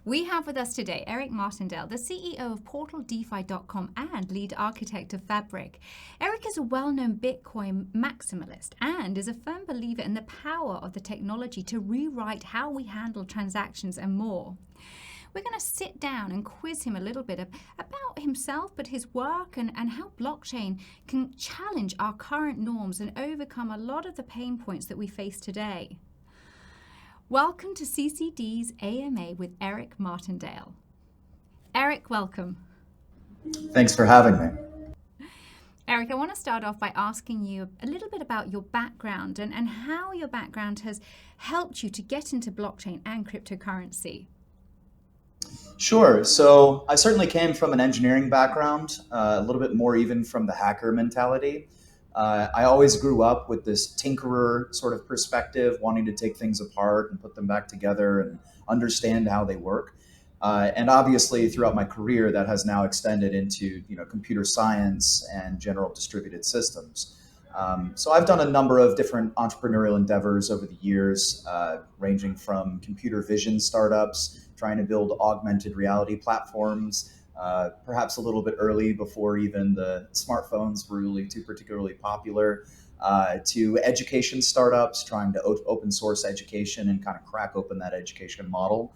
We have with us today Eric Martindale, the CEO of PortalDeFi.com and lead architect of Fabric. Eric is a well-known Bitcoin maximalist and is a firm believer in the power of the technology to rewrite how we handle transactions and more. We're going to sit down and quiz him a little bit about himself, but his work and how blockchain can challenge our current norms and overcome a lot of the pain points that we face today. Welcome to CCD's AMA with Eric Martindale. Eric, welcome. Thanks for having me. Eric, I want to start off by asking you a little bit about your background and how your background has helped you to get into blockchain and cryptocurrency. Sure. So I certainly came from an engineering background, a little bit more even from the hacker mentality. I always grew up with this tinkerer sort of perspective, wanting to take things apart and put them back together and understand how they work. And obviously, throughout my career, that has now extended into computer science and general distributed systems. So I've done a number of different entrepreneurial endeavors over the years, ranging from computer vision startups, trying to build augmented reality platforms, perhaps a little bit early before even the smartphones were really too particularly popular, to education startups, trying to open source education and kind of crack open that education model.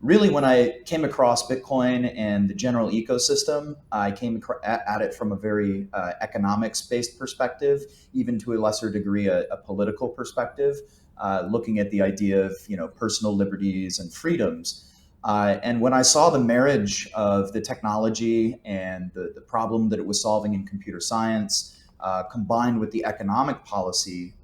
Really, when I came across Bitcoin and the general ecosystem, I came at it from a very economics-based perspective, even to a lesser degree, a political perspective, looking at the idea of personal liberties and freedoms. And when I saw the marriage of the technology and the problem that it was solving in computer science, combined with the economic policy,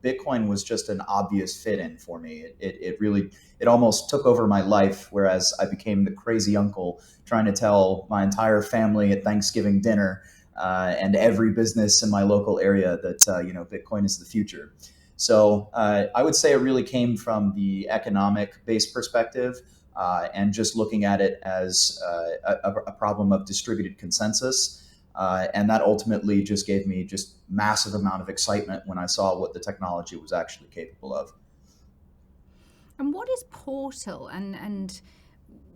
Bitcoin was just an obvious fit in for me. It almost took over my life, whereas I became the crazy uncle trying to tell my entire family at Thanksgiving dinner and every business in my local area that Bitcoin is the future. So I would say it really came from the economic-based perspective. And just looking at it as a problem of distributed consensus. And that ultimately just gave me just massive amount of excitement when I saw what the technology was actually capable of. And what is Portal and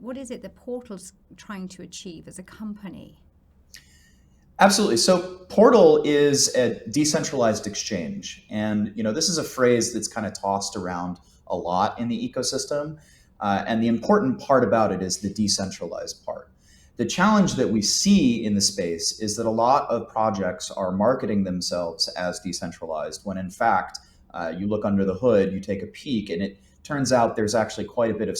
what is it that Portal's trying to achieve as a company? Absolutely. So Portal is a decentralized exchange. And this is a phrase that's kind of tossed around a lot in the ecosystem. And the important part about it is the decentralized part. The challenge that we see in the space is that a lot of projects are marketing themselves as decentralized, when in fact, you look under the hood, you take a peek, and it turns out there's actually quite a bit of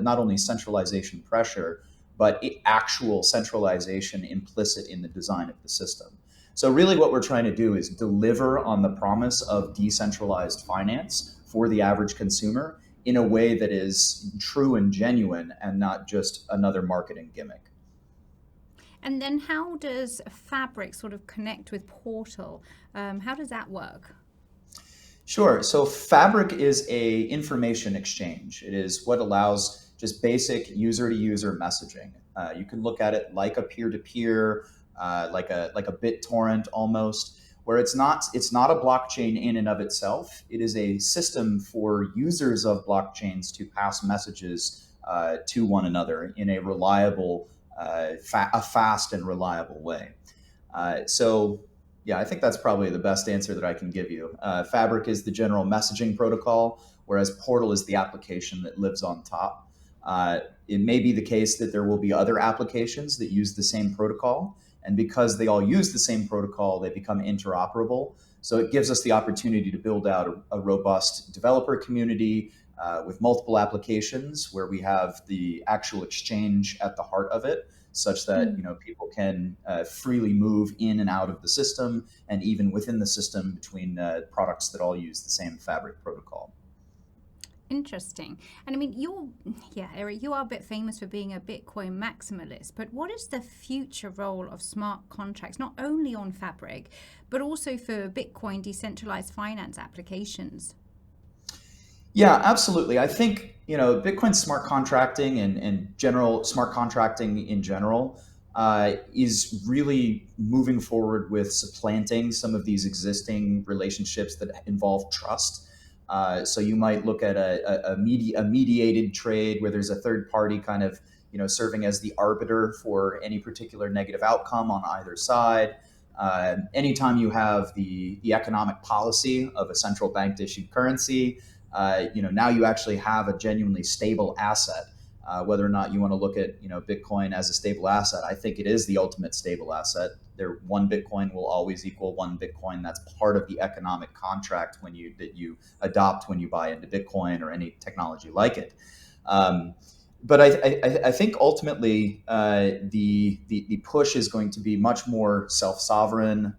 not only centralization pressure, but actual centralization implicit in the design of the system. So really what we're trying to do is deliver on the promise of decentralized finance for the average consumer in a way that is true and genuine and not just another marketing gimmick. And then how does Fabric sort of connect with Portal? How does that work? Sure. So Fabric is a information exchange. It is what allows just basic user-to-user messaging. You can look at it like a peer-to-peer, like a BitTorrent almost, where it's not a blockchain in and of itself. It is a system for users of blockchains to pass messages to one another in a reliable, a fast and reliable way. Yeah, I think that's probably the best answer that I can give you. Fabric is the general messaging protocol, whereas Portal is the application that lives on top. It may be the case that there will be other applications that use the same protocol. And because they all use the same protocol, they become interoperable. So it gives us the opportunity to build out a robust developer community with multiple applications where we have the actual exchange at the heart of it, such that people can freely move in and out of the system, and even within the system between products that all use the same Fabric protocol. Interesting. And I mean, Eric, you are a bit famous for being a Bitcoin maximalist, but what is the future role of smart contracts, not only on Fabric, but also for Bitcoin decentralized finance applications? Yeah, absolutely. I think, Bitcoin smart contracting and general smart contracting in general is really moving forward with supplanting some of these existing relationships that involve trust. So you might look at a mediated trade where there's a third party kind of serving as the arbiter for any particular negative outcome on either side. Anytime you have the economic policy of a central bank issued currency, now you actually have a genuinely stable asset. Whether or not you want to look at Bitcoin as a stable asset, I think it is the ultimate stable asset. One Bitcoin will always equal one Bitcoin. That's part of the economic contract that you adopt when you buy into Bitcoin or any technology like it. But I think ultimately the push is going to be much more self-sovereign,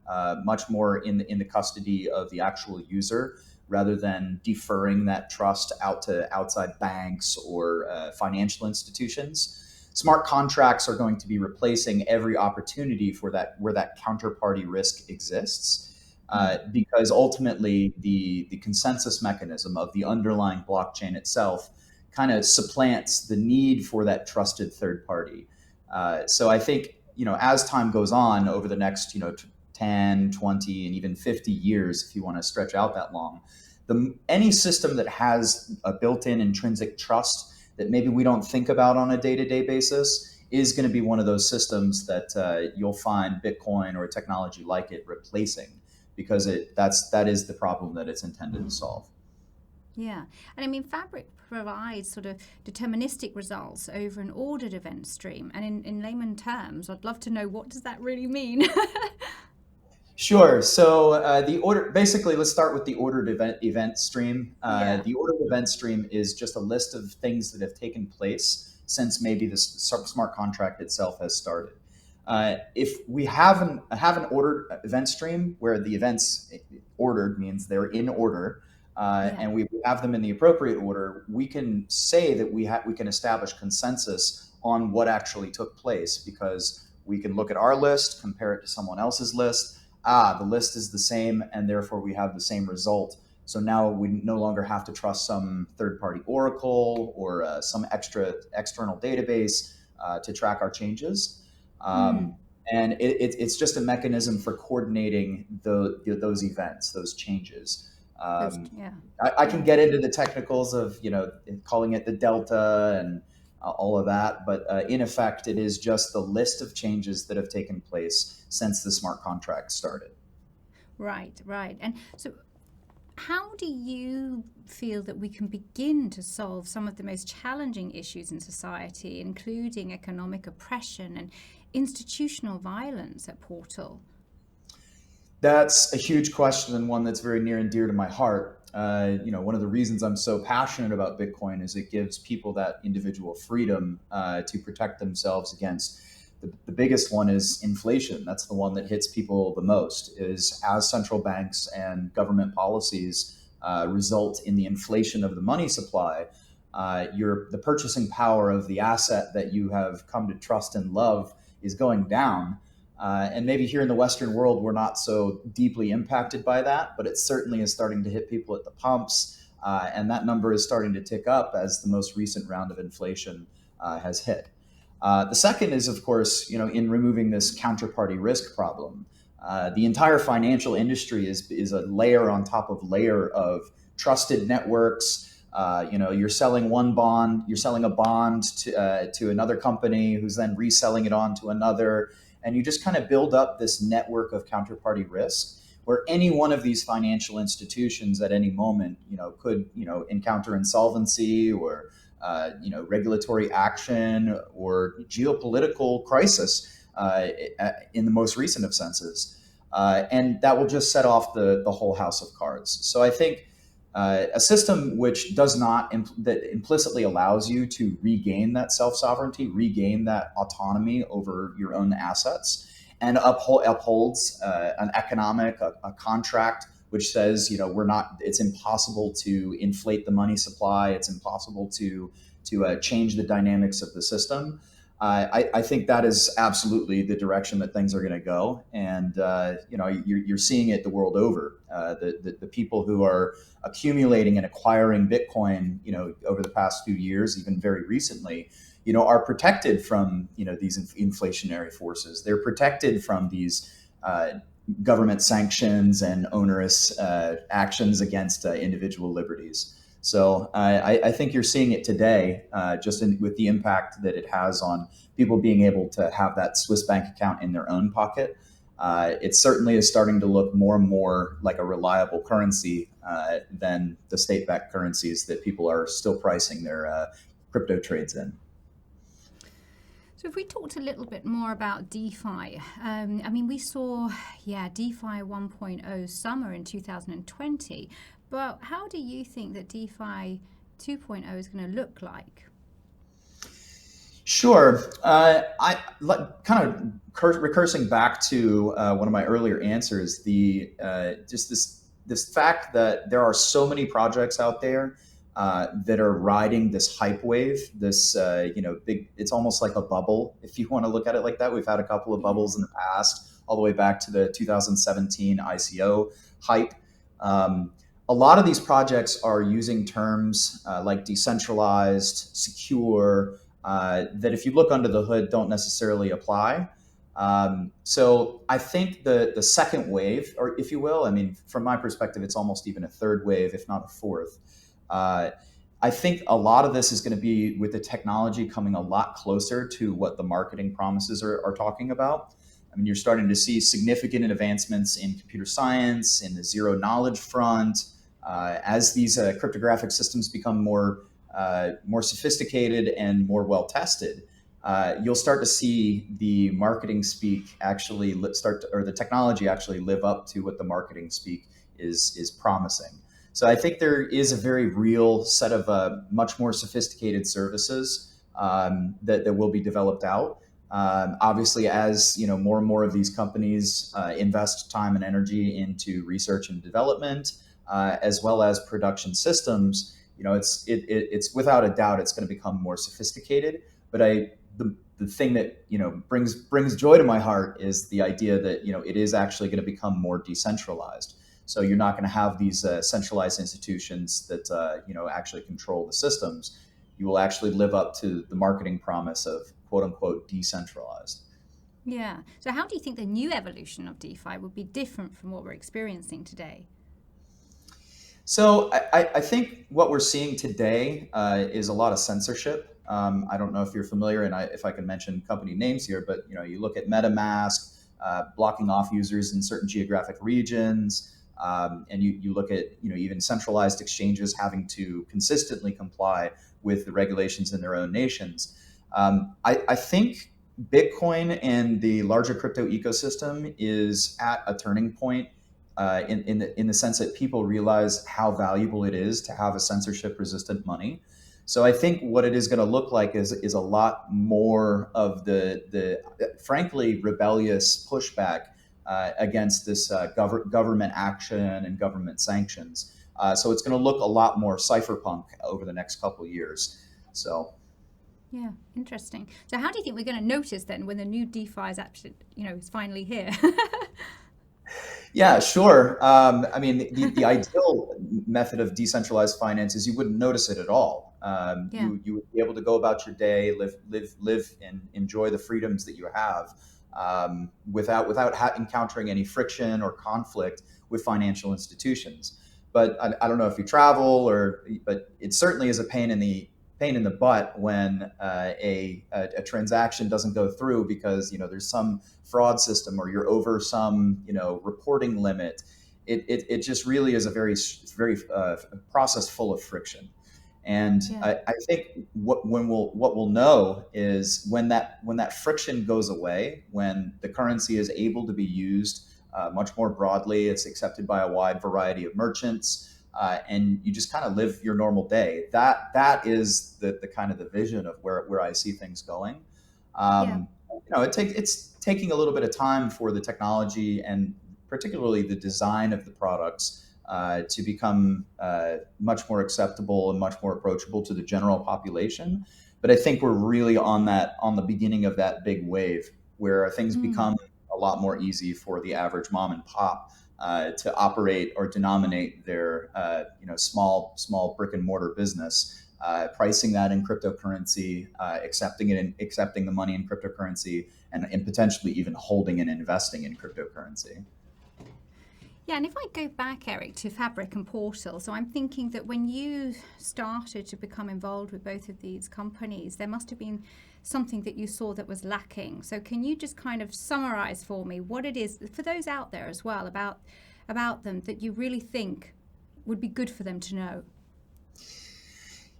much more in the custody of the actual user, rather than deferring that trust out to outside banks or financial institutions. Smart contracts are going to be replacing every opportunity for that where that counterparty risk exists, because ultimately the consensus mechanism of the underlying blockchain itself kind of supplants the need for that trusted third party. So I think as time goes on over the next 10, 20, and even 50 years, if you want to stretch out that long, any system that has a built-in intrinsic trust that maybe we don't think about on a day-to-day basis is going to be one of those systems that you'll find Bitcoin or a technology like it replacing, because that is the problem that it's intended to solve. Yeah. And I mean, Fabric provides sort of deterministic results over an ordered event stream. And in layman terms, I'd love to know, what does that really mean? Sure. So basically, let's start with the ordered event stream. Yeah. The ordered event stream is just a list of things that have taken place since maybe the smart contract itself has started. If we have an ordered event stream where the events ordered means they're in order, and we have them in the appropriate order, we can say that we can establish consensus on what actually took place, because we can look at our list, compare it to someone else's list. The list is the same, and therefore we have the same result. So now we no longer have to trust some third-party oracle or some external database to track our changes. And it's just a mechanism for coordinating those events, those changes. I can get into the technicals of calling it the delta and all of that, but in effect, it is just the list of changes that have taken place since the smart contract started. Right. And so how do you feel that we can begin to solve some of the most challenging issues in society, including economic oppression and institutional violence at Portal? That's a huge question, and one that's very near and dear to my heart. One of the reasons I'm so passionate about Bitcoin is it gives people that individual freedom to protect themselves against. The biggest one is inflation. That's the one that hits people the most, is as central banks and government policies result in the inflation of the money supply, the purchasing power of the asset that you have come to trust and love is going down. And maybe here in the Western world, we're not so deeply impacted by that, but it certainly is starting to hit people at the pumps. And that number is starting to tick up as the most recent round of inflation has hit. The second is, of course, in removing this counterparty risk problem. The entire financial industry is a layer on top of layer of trusted networks. You're selling one bond, you're selling a bond to another company who's then reselling it on to another. And you just kind of build up this network of counterparty risk, where any one of these financial institutions at any moment, could, encounter insolvency or, regulatory action or geopolitical crisis in the most recent of senses. And that will just set off the whole house of cards. So I think a system which that implicitly allows you to regain that self-sovereignty, regain that autonomy over your own assets, and upholds an economic, a contract which says, it's impossible to inflate the money supply. It's impossible to change the dynamics of the system. I think that is absolutely the direction that things are going to go, and you're seeing it the world over. The people who are accumulating and acquiring Bitcoin, over the past few years, even very recently, are protected from these inflationary forces. They're protected from these government sanctions and onerous actions against individual liberties. So I think you're seeing it today, with the impact that it has on people being able to have that Swiss bank account in their own pocket. It certainly is starting to look more and more like a reliable currency than the state-backed currencies that people are still pricing their crypto trades in. So if we talked a little bit more about DeFi, I mean, we saw, DeFi 1.0 summer in 2020, but how do you think that DeFi 2.0 is going to look like? Sure. Kind of recursing back to one of my earlier answers, the just this fact that there are so many projects out there that are riding this hype wave, this big. It's almost like a bubble, if you want to look at it like that. We've had a couple of bubbles in the past, all the way back to the 2017 ICO hype. A lot of these projects are using terms like decentralized, secure, that if you look under the hood don't necessarily apply. So I think the second wave, or if you will, I mean, from my perspective, it's almost even a third wave, if not a fourth. I think a lot of this is going to be with the technology coming a lot closer to what the marketing promises are talking about. I mean, you're starting to see significant advancements in computer science, in the zero knowledge front, as these cryptographic systems become more sophisticated and more well tested. You'll start to see the marketing speak actually or the technology actually live up to what the marketing speak is promising. So I think there is a very real set of much more sophisticated services that will be developed out. Obviously, as more and more of these companies invest time and energy into research and development, as well as production systems, it's without a doubt it's going to become more sophisticated. But the thing that brings joy to my heart is the idea that it is actually going to become more decentralized. So you're not going to have these centralized institutions that actually control the systems. You will actually live up to the marketing promise of quote unquote decentralized. Yeah. So how do you think the new evolution of DeFi would be different from what we're experiencing today? So I think what we're seeing today is a lot of censorship. I don't know if you're familiar, and if I can mention company names here, but you look at MetaMask blocking off users in certain geographic regions. And you look at even centralized exchanges having to consistently comply with the regulations in their own nations. I think Bitcoin and the larger crypto ecosystem is at a turning point in the sense that people realize how valuable it is to have a censorship-resistant money. So I think what it is going to look like is a lot more of the frankly rebellious pushback against this government action and government sanctions. So it's going to look a lot more cypherpunk over the next couple of years. So. Yeah, interesting. So how do you think we're going to notice then when the new DeFi is actually, is finally here? Yeah, sure. I mean, the ideal method of decentralized finance is you wouldn't notice it at all. You would be able to go about your day, live and enjoy the freedoms that you have without encountering any friction or conflict with financial institutions. But I don't know if you travel but it certainly is a pain in the butt when a transaction doesn't go through because there's some fraud system or you're over some reporting limit. It just really is a very process full of friction. And I think what we'll know is when that friction goes away, when the currency is able to be used much more broadly, it's accepted by a wide variety of merchants. And you just kind of live your normal day. That is the kind of the vision of where I see things going. It's taking a little bit of time for the technology and particularly the design of the products to become much more acceptable and much more approachable to the general population. But I think we're really on the beginning of that big wave where things become a lot more easy for the average mom and pop to operate or denominate their small brick and mortar business, pricing that in cryptocurrency, accepting the money in cryptocurrency, and potentially even holding and investing in cryptocurrency. Yeah, and if I go back, Eric, to Fabric and Portal, so I'm thinking that when you started to become involved with both of these companies, there must have been something that you saw that was lacking. So can you just kind of summarize for me what it is, for those out there as well, about them that you really think would be good for them to know?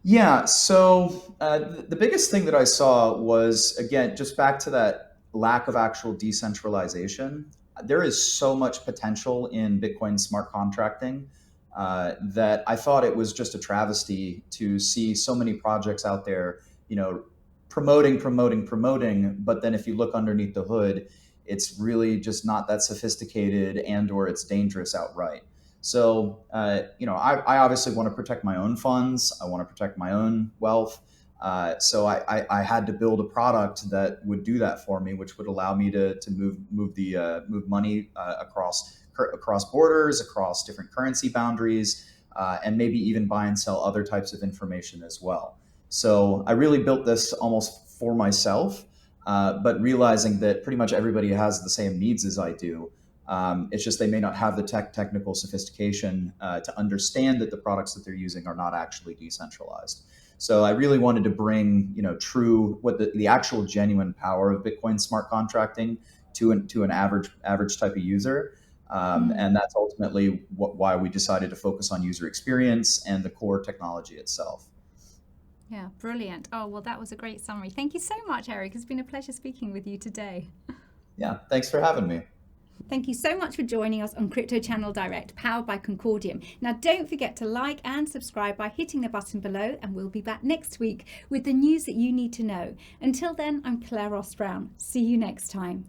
Yeah, so the biggest thing that I saw was, again, just back to that lack of actual decentralization. There is so much potential in Bitcoin smart contracting that I thought it was just a travesty to see so many projects out there, promoting. But then if you look underneath the hood, it's really just not that sophisticated, and or it's dangerous outright. So, I obviously want to protect my own funds. I want to protect my own wealth. So I had to build a product that would do that for me, which would allow me to move money across borders, across different currency boundaries, and maybe even buy and sell other types of information as well. So I really built this almost for myself, but realizing that pretty much everybody has the same needs as I do. It's just they may not have the technical sophistication to understand that the products that they're using are not actually decentralized. So I really wanted to bring, true what the actual genuine power of Bitcoin smart contracting to an average type of user, and that's ultimately why we decided to focus on user experience and the core technology itself. Yeah, brilliant. Oh, well, that was a great summary. Thank you so much, Eric. It's been a pleasure speaking with you today. Yeah, thanks for having me. Thank you so much for joining us on Crypto Channel Direct, powered by Concordium. Now, don't forget to like and subscribe by hitting the button below, and we'll be back next week with the news that you need to know. Until then, I'm Claire Ross Brown. See you next time.